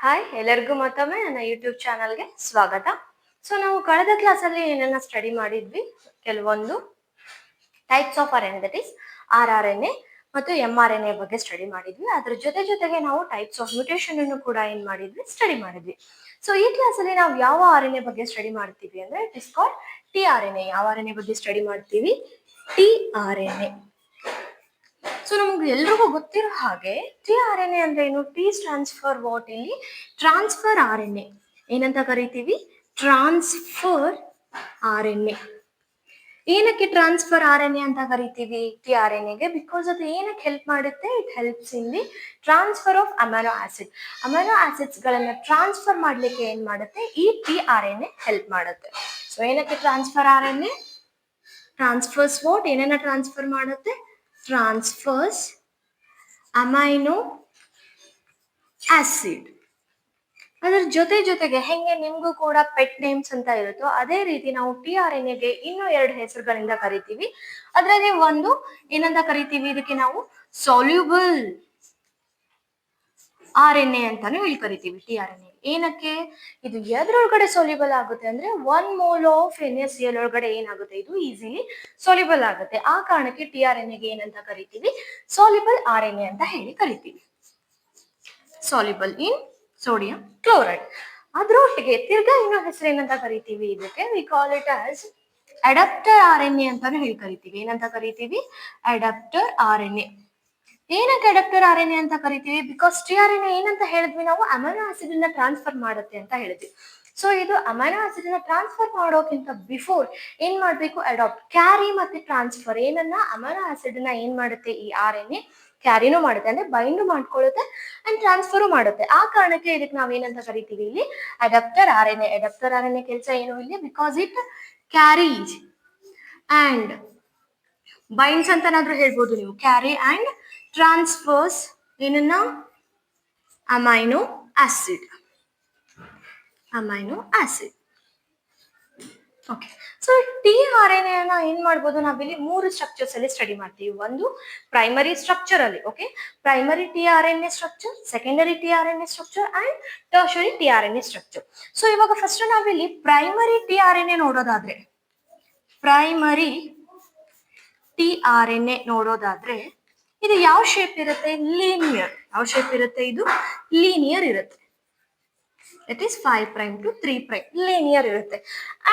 Hi, ಎಲ್ಲರಿಗೂ ಮತ್ತೊಮ್ಮೆ ನನ್ನ ಯೂಟ್ಯೂಬ್ ಚಾನಲ್ಗೆ ಸ್ವಾಗತ. ಸೊ ನಾವು ಕಳೆದ ಕ್ಲಾಸಲ್ಲಿ ಏನನ್ನ ಸ್ಟಡಿ ಮಾಡಿದ್ವಿ, ಕೆಲವೊಂದು types of R N A, that is RRNA ಮತ್ತು mRNA ಬಗ್ಗೆ ಸ್ಟಡಿ ಮಾಡಿದ್ವಿ. ಅದ್ರ ಜೊತೆಗೆ ನಾವು ಟೈಪ್ಸ್ ಆಫ್ ಮ್ಯೂಟೇಷನ್ ಅನ್ನು ಕೂಡ ಏನ್ ಮಾಡಿದ್ವಿ, ಸ್ಟಡಿ ಮಾಡಿದ್ವಿ. ಸೊ ಈ ಕ್ಲಾಸಲ್ಲಿ ನಾವು ಯಾವ RNA ಬಗ್ಗೆ ಸ್ಟಡಿ ಮಾಡ್ತೀವಿ ಅಂದ್ರೆ ಇಟ್ ಇಸ್ ಕಾಲ್ಡ್ tRNA. ಯಾವ RNA ಬಗ್ಗೆ ಸ್ಟಡಿ ಮಾಡ್ತೀವಿ? tRNA. ಸೊ ನಮ್ಗೆ ಎಲ್ರಿಗೂ ಗೊತ್ತಿರೋ ಹಾಗೆ tRNA ಅಂದ್ರೆ ಏನು? T stands for what? ಇಲ್ಲಿ ಟ್ರಾನ್ಸ್ಫರ್ RNA ಏನಂತ ಕರಿತೀವಿ? Transfer RNA. ಏನಕ್ಕೆ ಟ್ರಾನ್ಸ್ಫರ್ RNA ಅಂತ ಕರಿತೀವಿ tRNAಗೆ? ಬಿಕಾಸ್ ಅದು ಏನಕ್ಕೆ ಹೆಲ್ಪ್ ಮಾಡುತ್ತೆ? It helps in the transfer of amino acid. Amino acids ಗಳನ್ನ ಟ್ರಾನ್ಸ್ಫರ್ ಮಾಡ್ಲಿಕ್ಕೆ ಏನ್ ಮಾಡುತ್ತೆ? ಈ tRNA ಹೆಲ್ಪ್ ಮಾಡುತ್ತೆ. ಸೊ ಏನಕ್ಕೆ ಟ್ರಾನ್ಸ್ಫರ್ RNA? Transfers what? ಏನನ್ನ ಟ್ರಾನ್ಸ್ಫರ್ ಮಾಡುತ್ತೆ? Transfers amino acid. ಅದರ ಜೊತೆಗೆ ಹೆಂಗೆ ನಿಮ್ಗೂ ಕೂಡ ಪೆಟ್ ನೇಮ್ಸ್ ಅಂತ ಇರುತ್ತೋ ಅದೇ ರೀತಿ ನಾವು tRNAಗೆ ಇನ್ನೂ 2 ಹೆಸರುಗಳಿಂದ ಕರಿತೀವಿ. ಅದರಲ್ಲಿ ಒಂದು ಏನಂತ ಕರಿತೀವಿ? ಇದಕ್ಕೆ ನಾವು ಸಾಲ್ಯೂಬಲ್ RNA ಅಂತಾನು ಹೇಳಿ ಕರಿತೀವಿ tRNA. ಏನಕ್ಕೆ? ಇದು ಎದ್ರೊಳಗಡೆ ಸಾಲ್ಯೂಬಲ್ ಆಗುತ್ತೆ ಅಂದ್ರೆ 1 ಮೋಲ್ ಆಫ್ NaCl ಒಳಗಡೆ ಏನಾಗುತ್ತೆ? ಇದು ಈಸಿಲಿ ಸಾಲ್ಯೂಬಲ್ ಆಗುತ್ತೆ. ಆ ಕಾರಣಕ್ಕೆ tRNAಗೆ ಏನಂತ ಕರಿತೀವಿ? ಸಾಲ್ಯೂಬಲ್ RNA ಅಂತ ಹೇಳಿ ಕರಿತೀವಿ. ಸಾಲ್ಯೂಬಲ್ ಇನ್ ಸೋಡಿಯಂ ಕ್ಲೋರೈಡ್. ಅದ್ರೊಟ್ಟಿಗೆ ತಿರ್ಗಾ ಇನ್ನೂ ಹೆಸರು ಏನಂತ ಕರಿತೀವಿ ಇದಕ್ಕೆ? We call it as adapter RNA ಅಂತಾನು ಹೇಳಿ ಕರಿತೀವಿ. ಏನಂತ ಕರಿತೀವಿ? Adapter RNA. ಏನಕ್ಕೆ ಅಡಾಪ್ಟರ್ RNA ಅಂತ ಕರಿತೀವಿ? ಬಿಕಾಸ್ tRNA ಏನಂತ ಹೇಳಿದ್ವಿ ನಾವು? ಅಮೈನೋ ಆಸಿಡ್ ನ ಟ್ರಾನ್ಸ್ಫರ್ ಮಾಡುತ್ತೆ ಅಂತ ಹೇಳಿದ್ವಿ. ಸೊ ಇದು ಅಮೈನೋ ಆಸಿಡ್ ನ ಟ್ರಾನ್ಸ್ಫರ್ ಮಾಡೋಕ್ಕಿಂತ ಬಿಫೋರ್ ಏನ್ ಮಾಡ್ಬೇಕು? ಅಡಾಪ್ಟ್, ಕ್ಯಾರಿ ಮತ್ತೆ ಟ್ರಾನ್ಸ್ಫರ್. ಏನನ್ನ? ಅಮೈನೋ ಆಸಿಡ್ ನ ಏನ್ ಮಾಡುತ್ತೆ ಈ RNA? ಕ್ಯಾರಿನೂ ಮಾಡುತ್ತೆ, ಅಂದ್ರೆ ಬೈಂಡ್ ಮಾಡ್ಕೊಳ್ಳುತ್ತೆ ಅಂಡ್ ಟ್ರಾನ್ಸ್ಫರ್ ಮಾಡುತ್ತೆ. ಆ ಕಾರಣಕ್ಕೆ ಇದಕ್ಕೆ ನಾವೇನಂತ ಕರಿತೀವಿ? ಇಲ್ಲಿ ಅಡಾಪ್ಟರ್ RNA. ಅಡಾಪ್ಟರ್ RNA ಕೆಲಸ ಏನು ಇಲ್ಲಿ? Because it carries and binds ಅಂತನಾದ್ರೂ ಹೇಳ್ಬೋದು ನೀವು. ಕ್ಯಾರಿ ಅಂಡ್ ಟ್ರಾನ್ಸ್ಫರ್ಸ್ ಏನನ್ನ? Amino acid. Amino acid. Okay. So tRNA ಅನ್ನ ಏನ್ ಮಾಡ್ಬೋದು? ನಾವಿಲ್ಲಿ 3 ಸ್ಟ್ರಕ್ಚರ್ಸ್ ಅಲ್ಲಿ ಸ್ಟಡಿ ಮಾಡ್ತೀವಿ. ಒಂದು ಪ್ರೈಮರಿ ಸ್ಟ್ರಕ್ಚರ್ ಅಲ್ಲಿ, okay, primary tRNA structure, secondary tRNA structure and tertiary tRNA structure. So ಇವಾಗ ಫಸ್ಟ್ ನಾವಿಲ್ಲಿ ಪ್ರೈಮರಿ tRNA ನೋಡೋದಾದ್ರೆ, ಪ್ರೈಮರಿ tRNA ನೋಡೋದಾದ್ರೆ ಇದು ಯಾವ ಶೇಪ್ ಇರುತ್ತೆ? ಲೀನಿಯರ್. ಯಾವ ಶೇಪ್ ಇರುತ್ತೆ? ಇದು ಲೀನಿಯರ್ ಇರುತ್ತೆ. ಇಟ್ ಈಸ್ 5' to 3' ಲೀನಿಯರ್ ಇರುತ್ತೆ.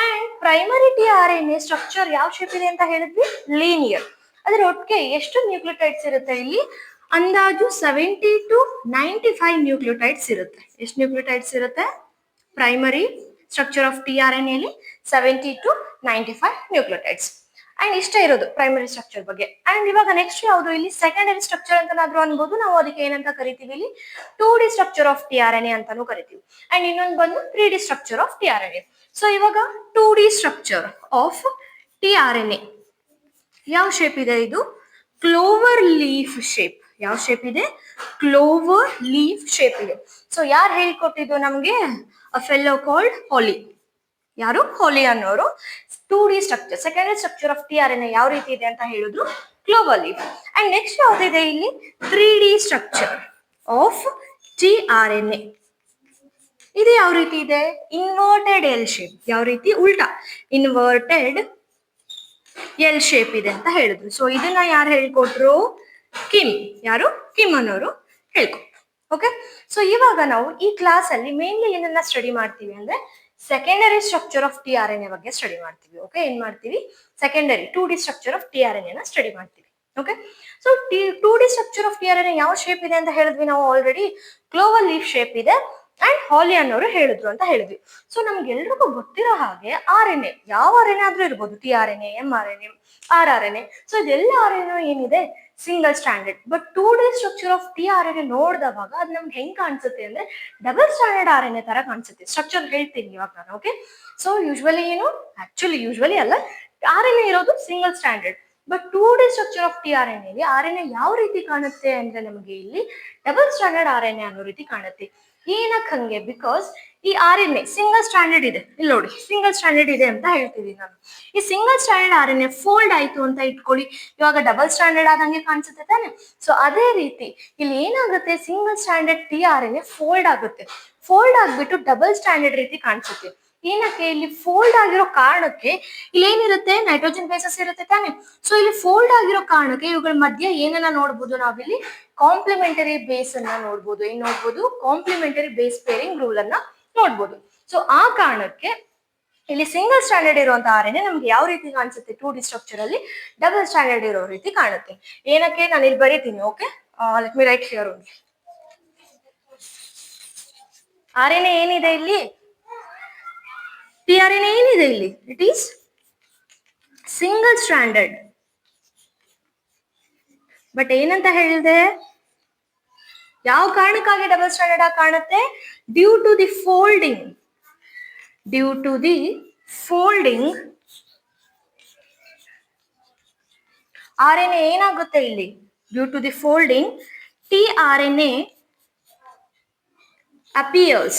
ಅಂಡ್ ಪ್ರೈಮರಿ tRNA ಸ್ಟ್ರಕ್ಚರ್ ಯಾವ ಶೇಪ್ ಇದೆ ಅಂತ ಹೇಳಿದ್ವಿ? ಲೀನಿಯರ್. ಅದ್ರ ಒಟ್ಟಿಗೆ ಎಷ್ಟು ನ್ಯೂಕ್ಲಿಯೋಟೈಡ್ಸ್ ಇರುತ್ತೆ ಇಲ್ಲಿ? ಅಂದಾಜು 70 to 95 ನ್ಯೂಕ್ಲಿಯೋಟೈಡ್ಸ್ ಇರುತ್ತೆ. ಎಷ್ಟು ನ್ಯೂಕ್ಲಿಯೋಟೈಡ್ಸ್ ಇರುತ್ತೆ? ಪ್ರೈಮರಿ ಸ್ಟ್ರಕ್ಚರ್ ಆಫ್ tRNA ಅಲ್ಲಿ 70 to 95 ನ್ಯೂಕ್ಲಿಯೋಟೈಡ್ಸ್. ಅಂಡ್ ಇಷ್ಟ ಇರೋದು ಪ್ರೈಮರಿ ಸ್ಟ್ರಕ್ಚರ್ ಬಗ್ಗೆ. ಅಂಡ್ ಇವಾಗ ನೆಕ್ಸ್ಟ್ ಯಾವುದು? ಇಲ್ಲಿ ಸೆಕೆಂಡರಿ ಸ್ಟ್ರಕ್ಚರ್ ಅಂತನಾದ್ರೂ ಅನ್ಬೋದು. ನಾವು ಅದಕ್ಕೆ ಏನಂತ ಕರಿತೀವಿ? ಇಲ್ಲಿ 2D ಸ್ಟ್ರಕ್ಚರ್ ಆಫ್ tRNA ಅಂತಾನು ಕರಿತೀವಿ. ಅಂಡ್ ಇನ್ನೊಂದು ಬಂದು 3D structure of tRNA. So ಇವಾಗ 2D ಸ್ಟ್ರಕ್ಚರ್ ಆಫ್ tRNA ಯಾವ ಶೇಪ್ ಇದೆ? ಇದು ಕ್ಲೋವರ್ ಲೀಫ್ ಶೇಪ್. ಯಾವ ಶೇಪ್ ಇದೆ? ಕ್ಲೋವರ್ ಲೀಫ್ ಶೇಪ್ ಇದೆ. ಸೊ ಯಾರು ಹೇಳಿಕೊಟ್ಟಿದ್ದು ನಮ್ಗೆ? ಅ ಫೆಲ್ಲೋ ಕಾಲ್ಡ್ ಹಾಲಿ. ಯಾರು? ಹಾಲಿ ಅನ್ನೋರು 2D structure, secondary structure of tRNA ಯಾವ ರೀತಿ ಇದೆ ಅಂತ ಹೇಳಿದ್ರು? Clover leaf. ಅಂಡ್ ನೆಕ್ಸ್ಟ್ ಯಾವ್ದಿದೆ ಇಲ್ಲಿ? 3D structure of tRNA. ಇದು ಯಾವ ರೀತಿ ಇದೆ? Inverted L shape. ಯಾವ ರೀತಿ? ಉಲ್ಟಾ ಇನ್ವರ್ಟೆಡ್ ಎಲ್ ಶೇಪ್ ಇದೆ ಅಂತ ಹೇಳಿದ್ರು. ಸೊ ಇದನ್ನ ಯಾರು ಹೇಳ್ಕೊಟ್ರು? ಕಿಮ್. ಯಾರು? ಕಿಮ್ ಅನ್ನೋರು ಹೇಳ್ಕೊಟ್ರು. ಓಕೆ. ಸೊ ಇವಾಗ ನಾವು ಈ ಕ್ಲಾಸ್ ಅಲ್ಲಿ ಮೇನ್ಲಿ ಏನನ್ನ ಸ್ಟಡಿ ಮಾಡ್ತೀವಿ ಅಂದ್ರೆ ಸೆಕೆಂಡರಿ ಸ್ಟ್ರಕ್ಚರ್ ಆಫ್ tRNA ಬಗ್ಗೆ ಸ್ಟಡಿ ಮಾಡ್ತೀವಿ. ಓಕೆ. ಏನ್ ಮಾಡ್ತೀವಿ? Secondary 2D structure of tRNA ನ ಸ್ಟಡಿ ಮಾಡ್ತೀವಿ. Okay. So 2D structure of tRNA ಯಾವ ಶೇಪ್ ಇದೆ ಅಂತ ಹೇಳಿದ್ವಿ ನಾವು ಆಲ್ರೆಡಿ? ಕ್ಲೋವರ್ ಲೀಫ್ ಶೇಪ್ ಇದೆ ಅಂಡ್ ಹಾಲಿ ಅನ್ನೋರು ಹೇಳಿದ್ರು ಅಂತ ಹೇಳಿದ್ವಿ. ಸೊ ನಮ್ಗೆಲ್ರಿಗೂ ಗೊತ್ತಿರೋ ಹಾಗೆ RNA, ಯಾವ RNA ಆದ್ರೂ ಇರ್ಬೋದು, tRNA, mRNA, RRNA. ಸೊ ಇದೆಲ್ಲ RNA ಏನಿದೆ? Single stranded. But 2D structure of tRNA ನೋಡಿದವಾಗ ಅದು ನಮ್ಗೆ ಹೆಂಗ್ ಕಾಣಿಸುತ್ತೆ ಅಂದ್ರೆ ಡಬಲ್ ಸ್ಟ್ಯಾಂಡರ್ಡ್ RNA ತರ ಕಾಣಿಸುತ್ತೆ. ಸ್ಟ್ರಕ್ಚರ್ ಹೇಳ್ತೀನಿ ಇವಾಗ ನಾನು. ಓಕೆ. ಸೊ ಯೂಶ್ವಲಿ ಏನು? ಆಕ್ಚುಲಿ ಯೂಶ್ವಲಿ ಅಲ್ಲ, RNA ಇರೋದು single stranded. But 2D structure of tRNA RNA ಯಾವ ರೀತಿ ಕಾಣುತ್ತೆ ಅಂದ್ರೆ ನಮಗೆ ಇಲ್ಲಿ ಡಬಲ್ ಸ್ಟ್ಯಾಂಡರ್ಡ್ RNA ಅನ್ನೋ ರೀತಿ ಕಾಣುತ್ತೆ. ಏನಕ್ಕೆ ಹಂಗೆ? ಬಿಕಾಸ್ ಈ RNA ಸಿಂಗಲ್ ಸ್ಟ್ಯಾಂಡರ್ಡ್ ಇದೆ, ಇಲ್ಲಿ ನೋಡಿ ಸಿಂಗಲ್ ಸ್ಟ್ಯಾಂಡರ್ಡ್ ಇದೆ ಅಂತ ಹೇಳ್ತಿದ್ದೀನಿ ನಾನು. ಈ ಸಿಂಗಲ್ ಸ್ಟ್ಯಾಂಡರ್ಡ್ RNA ಫೋಲ್ಡ್ ಆಯ್ತು ಅಂತ ಇಟ್ಕೊಳ್ಳಿ, ಇವಾಗ ಡಬಲ್ ಸ್ಟ್ಯಾಂಡರ್ಡ್ ಆದಂಗೆ ಕಾಣಿಸುತ್ತೆ ತಾನೆ. ಸೊ ಅದೇ ರೀತಿ ಇಲ್ಲಿ ಏನಾಗುತ್ತೆ, ಸಿಂಗಲ್ ಸ್ಟ್ಯಾಂಡರ್ಡ್ tRNA ಫೋಲ್ಡ್ ಆಗುತ್ತೆ, ಫೋಲ್ಡ್ ಆಗ್ಬಿಟ್ಟು ಡಬಲ್ ಸ್ಟ್ಯಾಂಡರ್ಡ್ ರೀತಿ ಕಾಣಿಸುತ್ತೆ. ಏನಕ್ಕೆ? ಇಲ್ಲಿ ಫೋಲ್ಡ್ ಆಗಿರೋ ಕಾರಣಕ್ಕೆ ಇಲ್ಲಿ ಏನಿರುತ್ತೆ, ನೈಟ್ರೋಜನ್ ಬೇಸಸ್ ಇರುತ್ತೆ ತಾನೆ. ಸೊ ಇಲ್ಲಿ ಫೋಲ್ಡ್ ಆಗಿರೋ ಕಾರಣಕ್ಕೆ ಇವುಗಳ ಮಧ್ಯೆ ಏನನ್ನ ನೋಡ್ಬೋದು ನಾವಿಲ್ಲಿ, ಕಾಂಪ್ಲಿಮೆಂಟರಿ ಬೇಸ್ ಅನ್ನ ನೋಡ್ಬೋದು. ಏನ್ ನೋಡ್ಬೋದು? ಕಾಂಪ್ಲಿಮೆಂಟರಿ ಬೇಸ್ ಪೇರಿಂಗ್ ರೂಲ್ ಅನ್ನ ನೋಡ್ಬೋದು. ಸೊ ಆ ಕಾರಣಕ್ಕೆ ಇಲ್ಲಿ ಸಿಂಗಲ್ ಸ್ಟ್ಯಾಂಡರ್ಡ್ ಇರುವಂತ RNA ನಮ್ಗೆ ಯಾವ ರೀತಿ ಕಾಣಿಸುತ್ತೆ, 2D ಸ್ಟ್ರಕ್ಚರ್ ಅಲ್ಲಿ ಡಬಲ್ ಸ್ಟ್ಯಾಂಡರ್ಡ್ ಇರೋ ರೀತಿ ಕಾಣುತ್ತೆ. ಏನಕ್ಕೆ? ನಾನು ಇಲ್ಲಿ ಬರೀತೀನಿ. Okay, let me write here only. RNA ಏನಿದೆ ಇಲ್ಲಿ, tRNA ಏನಿದೆ ಇಲ್ಲಿ, it is single stranded. But ಏನಂತ ಹೇಳಿದೆ, ಯಾವ ಕಾರಣಕ್ಕಾಗಿ ಡಬಲ್ ಸ್ಟ್ಯಾಂಡರ್ಡ್ ಆಗಿ ಕಾಣುತ್ತೆ? Due to the folding. Due to the folding RNA ಏನಾಗುತ್ತೆ ಇಲ್ಲಿ, due to the folding tRNA appears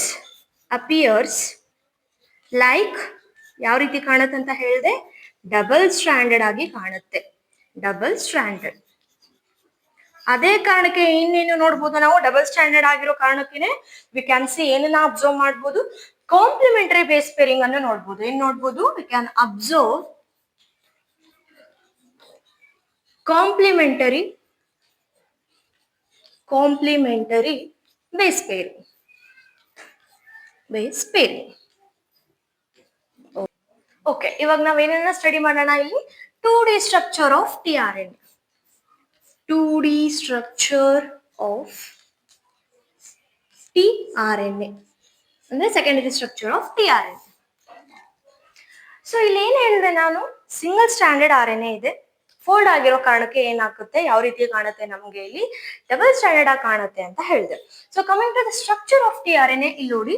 like ಯಾವ ರೀತಿ ಕಾಣುತ್ತೆ ಅಂತ ಹೇಳಿದೆ, ಡಬಲ್ ಸ್ಟ್ಯಾಂಡರ್ಡ್ ಆಗಿ ಕಾಣುತ್ತೆ, ಡಬಲ್ ಸ್ಟ್ಯಾಂಡರ್ಡ್. ಅದೇ ಕಾರಣಕ್ಕೆ ಇನ್ನೇನು ನೋಡ್ಬೋದು ನಾವು, ಡಬಲ್ ಸ್ಟ್ಯಾಂಡರ್ಡ್ ಆಗಿರೋ ಕಾರಣಕ್ಕೆ ವಿ ಕ್ಯಾನ್ ಸಿ ಏನನ್ನ ಅಬ್ಸರ್ವ್ ಮಾಡ್ಬೋದು, ಕಾಂಪ್ಲಿಮೆಂಟರಿ ಬೇಸ್ ಪೇರಿಂಗ್ ಅನ್ನು ನೋಡ್ಬೋದು. ಏನ್ ನೋಡ್ಬೋದು? We can observe complementary base pairing. Okay, ಇವಾಗ ನಾವೇನ ಸ್ಟಡಿ ಮಾಡೋಣ ಇಲ್ಲಿ, 2D structure of tRNA. 2D structure of tRNA ಅಂದ್ರೆ secondary structure of tRNA. So ಇಲ್ಲಿ ಏನ್ ಹೇಳಿದೆ ನಾನು, ಸಿಂಗಲ್ ಸ್ಟ್ಯಾಂಡರ್ಡ್ RNA ಇದೆ, ಫೋಲ್ಡ್ ಆಗಿರೋ ಕಾರಣಕ್ಕೆ ಏನಾಗುತ್ತೆ, ಯಾವ ರೀತಿ ಕಾಣುತ್ತೆ ನಮ್ಗೆ ಇಲ್ಲಿ, ಡಬಲ್ ಸ್ಟ್ಯಾಂಡರ್ಡ್ ಆಗಿ ಕಾಣುತ್ತೆ ಅಂತ ಹೇಳಿದೆ. So coming to the structure of tRNA, ಇಲ್ಲಿ ನೋಡಿ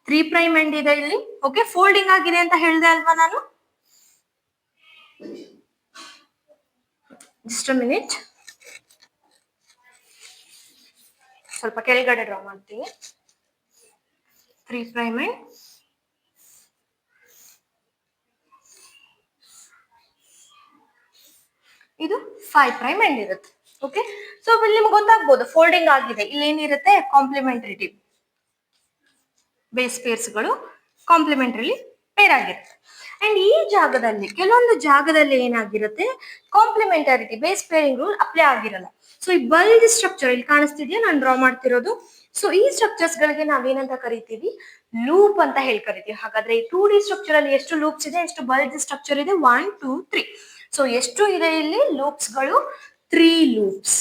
3' ಎಂಡ್ ಇದೆ ಇಲ್ಲಿ. ಓಕೆ, ಫೋಲ್ಡಿಂಗ್ ಆಗಿದೆ ಅಂತ ಹೇಳಿದೆ ಅಲ್ವಾ ನಾನು. ಜಸ್ಟ್ ಅ ಮಿನಿಟ್, ಸ್ವಲ್ಪ ಕೆಳಗಡೆ ಡ್ರಾ ಮಾಡ್ತೀನಿ. 3' ಎಂಡ್, ಇದು 5' ಎಂಡ್ ಇರುತ್ತೆ. ಓಕೆ, ಸೊ ಇಲ್ಲಿ ನಿಮ್ಗೆ ಗೊತ್ತಾಗ್ಬೋದು ಫೋಲ್ಡಿಂಗ್ ಆಗಿದೆ. ಇಲ್ಲಿ ಏನಿರುತ್ತೆ, ಕಾಂಪ್ಲಿಮೆಂಟರಿ ಬೇಸ್ ಪೇರ್ಸ್ಗಳು ಕಾಂಪ್ಲಿಮೆಂಟರಿ ಪೇರ್ ಆಗಿರುತ್ತೆ. ಅಂಡ್ ಈ ಜಾಗದಲ್ಲಿ ಕೆಲವೊಂದು ಜಾಗದಲ್ಲಿ ಏನಾಗಿರುತ್ತೆ, ಕಾಂಪ್ಲಿಮೆಂಟರಿಟಿ ಬೇಸ್ ಪೇರಿಂಗ್ ರೂಲ್ ಅಪ್ಲೈ ಆಗಿರಲ್ಲ. ಸೊ ಈ ಬಲ್ಜ್ ಸ್ಟ್ರಕ್ಚರ್ ಇಲ್ಲಿ ಕಾಣಿಸ್ತಿದ್ಯಾ, ನಾನು ಡ್ರಾ ಮಾಡ್ತಿರೋದು. ಸೊ ಈ ಸ್ಟ್ರಕ್ಚರ್ಸ್ ಗಳಿಗೆ ನಾವೇನಂತ ಕರಿತೀವಿ, ಲೂಪ್ ಅಂತ ಹೇಳಿ ಕರಿತೀವಿ. ಹಾಗಾದ್ರೆ ಈ 2D ಸ್ಟ್ರಕ್ಚರ್ ಅಲ್ಲಿ ಎಷ್ಟು ಲೂಪ್ಸ್ ಇದೆ, ಎಷ್ಟು ಬಲ್ಜ್ ಸ್ಟ್ರಕ್ಚರ್ ಇದೆ? 1 2 3. ಸೊ ಎಷ್ಟು ಇದೆ ಇಲ್ಲಿ ಲೂಪ್ಸ್ ಗಳು? 3 ಲೂಪ್ಸ್.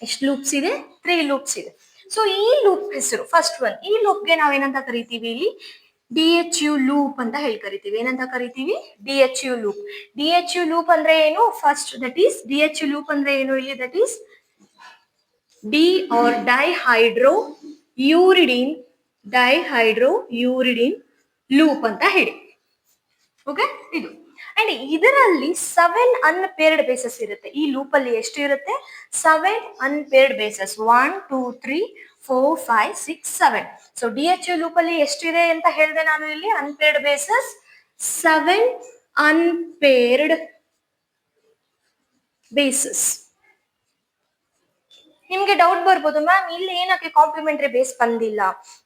ಎಷ್ಟು ಲೂಪ್ಸ್ ಇದೆ? 3 ಲೂಪ್ಸ್ ಇದೆ. ಸೊ ಈ ಲೂಪ್ ಹೆಸರು ಫಸ್ಟ್ ಒನ್, ಈ ಲೂಪ್ಗೆ ನಾವೇನಂತ ಕರಿತೀವಿ ಇಲ್ಲಿ, DHU ಲೂಪ್ ಅಂತ ಹೇಳಿ ಕರಿತೀವಿ. ಏನಂತ ಕರಿತೀವಿ? DHU loop. DHU ಲೂಪ್ ಅಂದ್ರೆ ಏನು? First that is DHU loop ಅಂದ್ರೆ ಏನು ಇಲ್ಲಿ? That is D or dihydrouridine loop ಅಂತ ಹೇಳಿ. ಓಕೆ, ಇದು. ಅಂಡ್ ಇದರಲ್ಲಿ 7 ಅನ್ಪೇರ್ಡ್ ಬೇಸಸ್ ಇರುತ್ತೆ. ಈ ಲೂಪ್ ಅಲ್ಲಿ ಎಷ್ಟು ಇರುತ್ತೆ? 7 unpaired basis. 1 2 3 4 5 6 7. So DHU loop ಅಲ್ಲಿ ಎಷ್ಟಿದೆ ಅಂತ ಹೇಳಿದೆ ನಾನು ಇಲ್ಲಿ? Unpaired basis 7 unpaired basis. ನಿಮ್ಗೆ ಡೌಟ್ ಬರ್ಬೋದು, ಮ್ಯಾಮ್ ಇಲ್ಲಿ ಏನಕ್ಕೆ ಕಾಂಪ್ಲಿಮೆಂಟರಿ ಬೇಸ್ ಬಂದಿಲ್ಲ?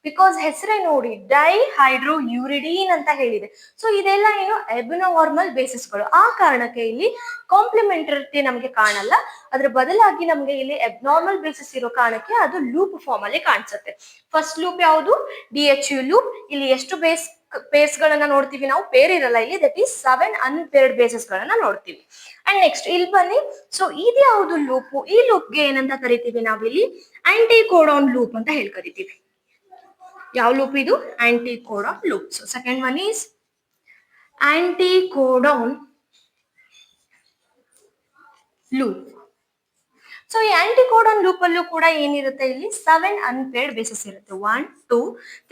ಬಿಕಾಸ್ ಹೆಸರೇ ನೋಡಿ, ಡೈಹೈಡ್ರೋಯೂರಿಡಿನ್ ಅಂತ ಹೇಳಿದೆ. ಸೊ ಇದೆಲ್ಲ ಏನು, ಎಬ್ನಾರ್ಮಲ್ ಬೇಸಸ್ಗಳು. ಆ ಕಾರಣಕ್ಕೆ ಇಲ್ಲಿ ಕಾಂಪ್ಲಿಮೆಂಟರಿಟಿ ನಮ್ಗೆ ಕಾಣಲ್ಲ. ಅದ್ರ ಬದಲಾಗಿ ನಮ್ಗೆ ಇಲ್ಲಿ ಎಬ್ನಾರ್ಮಲ್ ಬೇಸಸ್ ಇರೋ ಕಾರಣಕ್ಕೆ ಅದು ಲೂಪ್ ಫಾರ್ಮ್ ಅಲ್ಲಿ ಕಾಣಿಸುತ್ತೆ. ಫಸ್ಟ್ ಲೂಪ್ ಯಾವುದು? DHU loop. ಇಲ್ಲಿ ಎಷ್ಟು ಪೇರ್ಸ್ ಗಳನ್ನ ನೋಡ್ತೀವಿ ನಾವು? ಪೇರ್ ಇರಲ್ಲ ಇಲ್ಲಿ, ದಟ್ ಈಸ್ 7 ಅನ್ಪೇರ್ಡ್ ಬೇಸಸ್ ಗಳನ್ನ ನೋಡ್ತೀವಿ. ಅಂಡ್ ನೆಕ್ಸ್ಟ್ ಇಲ್ಲಿ ಬನ್ನಿ. ಸೊ ಇದು ಯಾವುದು ಲೂಪ್? ಈ ಲೂಪ್ಗೆ ಏನಂತ ಕರಿತೀವಿ ನಾವಿಲ್ಲಿ? ಆಂಟಿಕೋಡಾನ್ ಲೂಪ್ ಅಂತ ಹೇಳಿ ಕರಿತೀವಿ. ಯಾವ ಲೂಪ್ ಇದು? Anticodon loop. So second one is anticodon loop. So ಈ ಆಂಟಿಕೋಡಾನ್ ಲೂಪ್ ಅಲ್ಲೂ ಕೂಡ ಏನಿರುತ್ತೆ ಇಲ್ಲಿ? 7 ಅನ್ಪೇರ್ಡ್ ಬೇಸಸ್ ಇರುತ್ತೆ. 1 2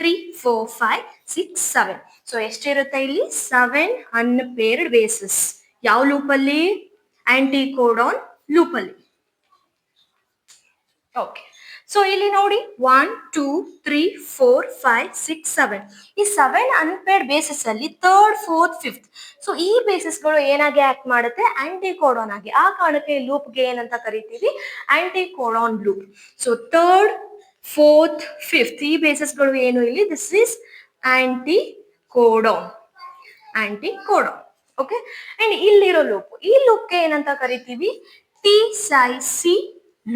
3 4 5 6 7. ಸೊ ಎಷ್ಟಿರುತ್ತೆ ಇಲ್ಲಿ? 7 ಅನ್ಪೇರ್ಡ್ ಬೇಸಸ್. ಯಾವ ಲೂಪ್ ಅಲ್ಲಿ? ಆಂಟಿಕೋಡಾನ್ ಲೂಪ್ ಅಲ್ಲಿ. ಓಕೆ, ಸೊ ಇಲ್ಲಿ ನೋಡಿ 1 2 3 4 5 6 7 ಈ 7 ಅನ್ಪೇರ್ಡ್ ಬೇಸಿಸ್ ಅಲ್ಲಿ ಥರ್ಡ್ ಫೋರ್ತ್ ಫಿಫ್ತ್ ಸೊ ಈ ಬೇಸಿಸ್ಗಳು ಏನಾಗಿ ಆಕ್ಟ್ ಮಾಡುತ್ತೆ ಆಂಟಿ ಕೋಡಾನ್ ಆಗಿ. ಆ ಕಾರಣಕ್ಕೆ ಲೂಪ್ಗೆ ಏನಂತ ಕರಿತೀವಿ anticodon loop. So third fourth fifth ಈ ಬೇಸಿಸ್ಗಳು ಏನು ಇಲ್ಲಿ this is anticodon. Okay. And ಇಲ್ಲಿರೋ ಲೂಪ್ ಈ ಲೂಪ್ಗೆ ಏನಂತ ಕರಿತೀವಿ ಟಿ ಸೈ ಸಿ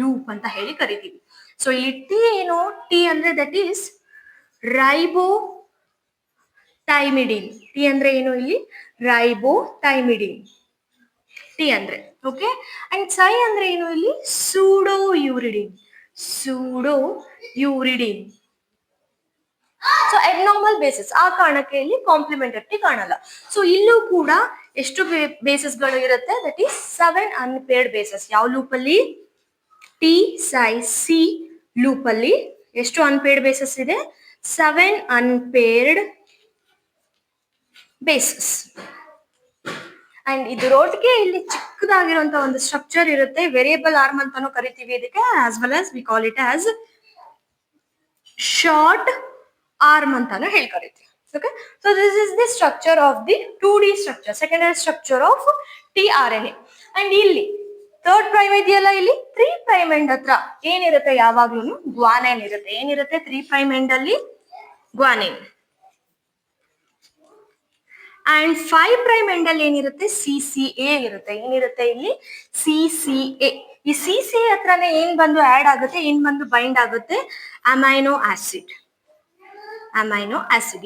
ಲೂಪ್ ಅಂತ ಹೇಳಿ ಕರಿತೀವಿ. ಸೊ ಇಲ್ಲಿ ಟಿ ಏನು ಟಿ ಅಂದ್ರೆ ದಟ್ ಈಸ್ ರೈಬೋ ಥೈಮಿಡಿನ್. ಟಿ ಅಂದ್ರೆ ಏನು ಇಲ್ಲಿ ರೈಬೋ ಥೈಮಿಡಿನ್ ಟಿ ಅಂದ್ರೆ. ಓಕೆ. ಅಂಡ್ ಸೈ ಅಂದ್ರೆ ಏನು ಇಲ್ಲಿ ಸೂಡೋ ಯೂರಿಡಿನ್. ಸೊ ಅಬ್ನಾರ್ಮಲ್ ಬೇಸಿಸ್ ಆ ಕಾರಣಕ್ಕೆ ಇಲ್ಲಿ ಕಾಂಪ್ಲಿಮೆಂಟರಿ ಕಾಣಲ್ಲ. ಸೊ ಇಲ್ಲೂ ಕೂಡ ಎಷ್ಟು ಬೇಸಿಸ್ಗಳು ಇರುತ್ತೆ ದಟ್ ಈಸ್ 7 ಅನ್ಪೇರ್ಡ್ ಬೇಸಸ್. ಯಾವ ಲೂಪ್ ಅಲ್ಲಿ ಟಿ ಸೈ ಸಿ ಲೂಪ್ ಅಲ್ಲಿ ಎಷ್ಟು ಅನ್ಪೇರ್ಡ್ ಬೇಸಸ್ ಇದೆ 7 ಅನ್ಪೇರ್ಡ್ ಬೇಸಸ್. ಅಂಡ್ ಇದರೊಟ್ಟಿಗೆ ಇಲ್ಲಿ ಚಿಕ್ಕದಾಗಿರುವಂತ ಒಂದು ಸ್ಟ್ರಕ್ಚರ್ ಇರುತ್ತೆ ವೇರಿಯಬಲ್ ಆರ್ಮ್ ಅಂತಾನು ಕರಿತೀವಿ ಇದಕ್ಕೆ as well as we call it as short arm ಅಂತಾನು ಹೇಳಿ ಕರಿತೀವಿ. Okay. So this is the structure of the 2D structure, secondary structure of tRNA. And ಇಲ್ಲಿ ಥರ್ಡ್ ಪ್ರೈಮ್ ಇದೆಯಲ್ಲ ಇಲ್ಲಿ 3 ಪ್ರೈಮ್ ಎಂಡ್ ಹತ್ರ ಏನಿರುತ್ತೆ ಯಾವಾಗ್ಲೂ ಗ್ವಾನೈನ್ ಇರುತ್ತೆ. ಏನಿರುತ್ತೆ 3 ಪ್ರೈಮ್ ಎಂಡ್ ಅಲ್ಲಿ ಗ್ವಾನೈನ್. ಅಂಡ್ 5 ಪ್ರೈಮ್ ಎಂಡ್ ಅಲ್ಲಿ ಏನಿರುತ್ತೆ CCA ಇರುತ್ತೆ. ಏನಿರುತ್ತೆ ಇಲ್ಲಿ CCA. ಈ CCA ಹತ್ರನೇ ಏನ್ ಬಂದು ಆಡ್ ಆಗುತ್ತೆ ಏನ್ ಬಂದು ಬೈಂಡ್ ಆಗುತ್ತೆ ಅಮೈನೋ ಆಸಿಡ್.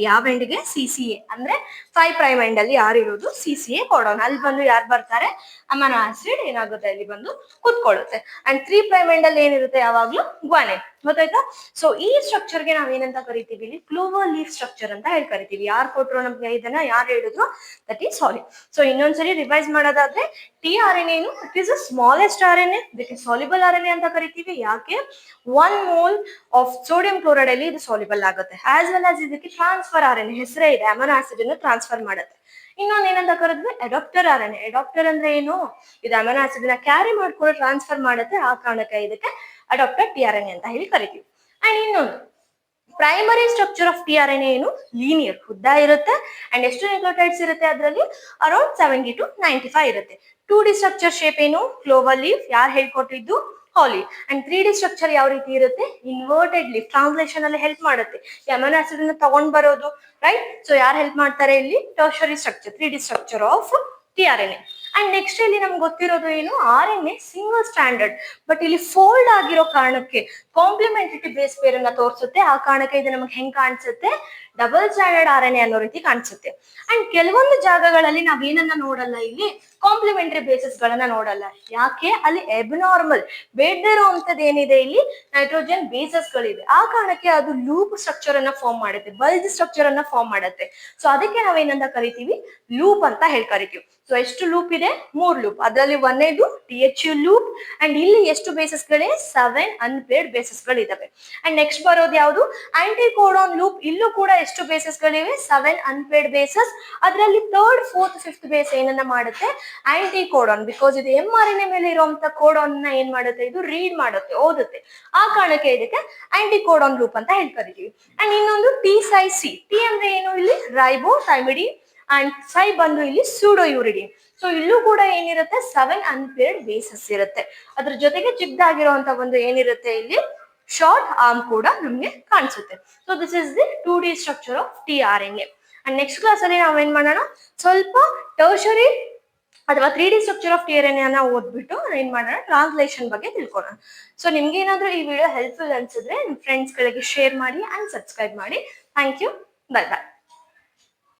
ಯಾವ ಎಂಡ್ಗೆ CCA ಅಂದ್ರೆ 5 ಪ್ರೈಮ್ ಎಂಡ್ ಅಲ್ಲಿ ಯಾರು ಇರೋದು CCA ಕೋಡಾನ್. ಅಲ್ಲಿ ಬಂದು ಯಾರು ಬರ್ತಾರೆ ಅಮೈನೋ ಆಸಿಡ್ ಏನಾಗುತ್ತೆ ಅಲ್ಲಿ ಬಂದು ಕುತ್ಕೊಳ್ಳುತ್ತೆ. ಅಂಡ್ 3 ಪ್ರೈಮ್ ಎಂಡ್ ಅಲ್ಲಿ ಏನಿರುತ್ತೆ ಯಾವಾಗ್ಲೂ ಗ್ವಾನೈನ್. ಗೊತ್ತಾಯ್ತಾ? ಸೊ ಈ ಸ್ಟ್ರಕ್ಚರ್ ಗೆ ನಾವ್ ಏನಂತ ಕರಿತೀವಿ ಇಲ್ಲಿ ಕ್ಲೋವರ್ ಲೀಫ್ ಸ್ಟ್ರಕ್ಚರ್ ಅಂತ ಹೇಳಿ ಕರಿತೀವಿ. ಯಾರು ಕೊಟ್ರು ನಮ್ಗೆ ಇದನ್ನ ಯಾರು ಹೇಳಿದ್ರು ದಟ್ ಈಸ್ ಸಾರಿ. ಸೊ ಇನ್ನೊಂದ್ಸರಿ ರಿವೈಸ್ ಮಾಡೋದಾದ್ರೆ tRNA ಏನು it is a smallest RNA, that is soluble RNA ಅಂತ ಕರಿತೀವಿ. ಯಾಕೆ 1 ಮೋಲ್ ಆಫ್ ಸೋಡಿಯಂ ಕ್ಲೋರೈಡ್ ಅಲ್ಲಿ ಇದು ಸಾಲ್ಯುಬಲ್ ಆಗುತ್ತೆ. ಆಸ್ ವೆಲ್ ಆಸ್ ಇದಕ್ಕೆ ಟ್ರಾನ್ಸ್ಫರ್ RNA ಹೆಸರೇ ಇದೆ, ಅಮೈನೋ ಆಸಿಡ್ ಅನ್ನು ಟ್ರಾನ್ಸ್ಫರ್ ಮಾಡುತ್ತೆ. ಇನ್ನೊಂದು ಏನಂತ ಕರೆದ್ವಿ ಅಡಾಪ್ಟರ್ RNA. ಅಡಾಪ್ಟರ್ ಅಂದ್ರೆ ಏನು ಇದು ಅಮೈನೋ ಆಸಿಡ್ ನ ಕ್ಯಾರಿ ಮಾಡ್ಕೊಂಡು ಟ್ರಾನ್ಸ್ಫರ್ ಮಾಡುತ್ತೆ. ಆ ಕಾರಣಕ್ಕೆ ಇದಕ್ಕೆ ಅಡಾಪ್ಟರ್ tRNA ಅಂತ ಹೇಳಿ ಕರಿತೀವಿ. ಅಂಡ್ ಇನ್ನೊಂದು ಪ್ರೈಮರಿ ಸ್ಟ್ರಕ್ಚರ್ ಆಫ್ tRNA ಏನು ಲೀನಿಯರ್ ಉದ್ದ ಇರುತ್ತೆ. ಅಂಡ್ ಎಷ್ಟು ನ್ಯೂಕ್ಲಿಯೋಟೈಡ್ಸ್ ಇರುತ್ತೆ ಅದರಲ್ಲಿ ಅರೌಂಡ್ 70 to 95 ಇರುತ್ತೆ. 2D ಸ್ಟ್ರಕ್ಚರ್ ಶೇಪ್ ಏನು ಕ್ಲೋವರ್ ಲೀಫ್. ಯಾರು ಹೇಳ್ಕೊಟ್ಟಿದ್ದು ಹಾಲಿ. ಅಂಡ್ 3D ಸ್ಟ್ರಕ್ಚರ್ ಯಾವ ರೀತಿ ಇರುತ್ತೆ ಇನ್ವರ್ಟೆಡ್ ಲೀಫ್. ಟ್ರಾನ್ಸ್ಲೇಷನ್ ಅಲ್ಲಿ ಹೆಲ್ಪ್ ಮಾಡುತ್ತೆ ಈ ಅಮೈನೋ ಆಸಿಡ್ ಅನ್ನು ತಗೊಂಡ್ ಬರೋದು ರೈಟ್. ಸೊ ಯಾರು ಹೆಲ್ಪ್ ಮಾಡ್ತಾರೆ ಇಲ್ಲಿ tertiary structure 3D structure of tRNA. And next ಇಲ್ಲಿ ನಮ್ಗೆ ಗೊತ್ತಿರೋದು ಏನು RNA ಸಿಂಗಲ್ ಸ್ಟ್ಯಾಂಡರ್ಡ್ ಬಟ್ ಇಲ್ಲಿ ಫೋಲ್ಡ್ ಆಗಿರೋ ಕಾರಣಕ್ಕೆ ಕಾಂಪ್ಲಿಮೆಂಟರಿ ಬೇಸ್ ಪೇರ್ ಅನ್ನ ತೋರಿಸುತ್ತೆ. ಆ ಕಾರಣಕ್ಕೆ ಇದು ನಮ್ಗೆ ಹೆಂಗ್ ಕಾಣಿಸುತ್ತೆ ಡಬಲ್ ಸ್ಟ್ಯಾಂಡರ್ಡ್ RNA ಅನ್ನೋ ರೀತಿ ಕಾಣಿಸುತ್ತೆ. ಅಂಡ್ ಕೆಲವೊಂದು ಜಾಗಗಳಲ್ಲಿ ನಾವ್ ಏನನ್ನ ನೋಡಲ್ಲ ಇಲ್ಲಿ ಕಾಂಪ್ಲಿಮೆಂಟರಿ ಬೇಸಿಸ್ ಗಳನ್ನ ನೋಡಲ್ಲ. ಯಾಕೆ ಅಲ್ಲಿ ಎಬ್ನಾರ್ಮಲ್ ಬೇಡದೇ ಇರುವಂತದ್ದು ಏನಿದೆ ಇಲ್ಲಿ ನೈಟ್ರೋಜನ್ ಬೇಸಸ್ ಗಳಿದೆ. ಆ ಕಾರಣಕ್ಕೆ ಅದು ಲೂಪ್ ಸ್ಟ್ರಕ್ಚರ್ ಅನ್ನ ಫಾರ್ಮ್ ಮಾಡುತ್ತೆ, ಬಲ್ಜ್ ಸ್ಟ್ರಕ್ಚರ್ ಅನ್ನ ಫಾರ್ಮ್ ಮಾಡುತ್ತೆ. ಸೊ ಅದಕ್ಕೆ ನಾವೇನಂತ ಕರಿತೀವಿ ಲೂಪ್ ಅಂತ ಹೇಳಿ ಕರಿತೀವಿ. ಸೊ ಎಷ್ಟು ಲೂಪ್ ಇದೆ 3 ಲೂಪ್. ಅದರಲ್ಲಿ ಒಂದೇದು THU ಲೂಪ್. ಅಂಡ್ ಇಲ್ಲಿ ಎಷ್ಟು ಬೇಸಸ್ ಗಳೇ 7 ಅನ್ಪೇರ್ಡ್ ಬೇಸಸ್ ಗಳಿದಾವೆ. ಅಂಡ್ ನೆಕ್ಸ್ಟ್ ಬರೋದು ಯಾವುದು ಆಂಟಿ ಕೋಡಾನ್ ಲೂಪ್. ಇಲ್ಲೂ ಕೂಡ ಎಷ್ಟು ಬೇಸಸ್ ಗಳಿವೆ 7 ಅನ್ಪೇರ್ಡ್ ಬೇಸಸ್. ಅದರಲ್ಲಿ ಥರ್ಡ್ ಫೋರ್ತ್ ಫಿಫ್ತ್ ಬೇಸ್ ಏನನ್ನ ಮಾಡುತ್ತೆ ಆಂಟಿ ಕೋಡಾನ್. ಬಿಕಾಸ್ ಇದು mRNA ಮೇಲೆ ಇರುವಂತ ಕೋಡಾನ್ ನ ಏನ್ ಮಾಡುತ್ತೆ ಇದು ರೀಡ್ ಮಾಡುತ್ತೆ, ಓದುತ್ತೆ. ಆ ಕಾರಣಕ್ಕೆ ಇದಕ್ಕೆ ಆಂಟಿ ಕೋಡಾನ್ ಲೂಪ್ ಅಂತ ಹೇಳಿ ಕರಿತೀವಿ. ಅಂಡ್ ಇನ್ನೊಂದು ಟಿ ಸೈ ಸಿ. ಟಿ ಅಂದ್ರೆ ಏನು ಇಲ್ಲಿ ರೈಬೋ ಥೈಮಿಡಿನ್ ಅಂಡ್ ಸೈ ಬಂದು ಇಲ್ಲಿ ಸೂಡೋ ಯೂರಿಡಿನ್. ಸೊ ಇಲ್ಲೂ ಕೂಡ ಏನಿರುತ್ತೆ 7 ಅನ್ಪೇರ್ಡ್ ಬೇಸಸ್ ಇರುತ್ತೆ. ಅದ್ರ ಜೊತೆಗೆ ಚಿಕ್ಕದಾಗಿರುವಂತ ಒಂದು ಏನಿರುತ್ತೆ ಇಲ್ಲಿ ಶಾರ್ಟ್ ಆರ್ಮ್ ಕೂಡ ನಮ್ಗೆ ಕಾಣಿಸುತ್ತೆ. So this is the 2D structure of tRNA. And next class ಅಲ್ಲಿ ನಾವ್ ಏನ್ ಮಾಡೋಣ ಸ್ವಲ್ಪ ಟರ್ಷರಿ ಅಥವಾ 3D ಸ್ಟ್ರಕ್ಚರ್ ಆಫ್ tRNA ಅನ್ನ ಓದ್ಬಿಟ್ಟು ಏನ್ ಮಾಡೋಣ ಟ್ರಾನ್ಸ್ಲೇಷನ್ ಬಗ್ಗೆ ತಿಳ್ಕೊಳ್ಳೋಣ. ಸೊ ನಿಮ್ಗೆ ಏನಾದ್ರೂ ಈ ವಿಡಿಯೋ ಹೆಲ್ಪ್ಫುಲ್ ಅನ್ಸಿದ್ರೆ ನಿಮ್ ಫ್ರೆಂಡ್ಸ್ ಗಳಿಗೆ ಶೇರ್ ಮಾಡಿ ಅಂಡ್ ಸಬ್ಸ್ಕ್ರೈಬ್ ಮಾಡಿ. Thank you. Bye bye.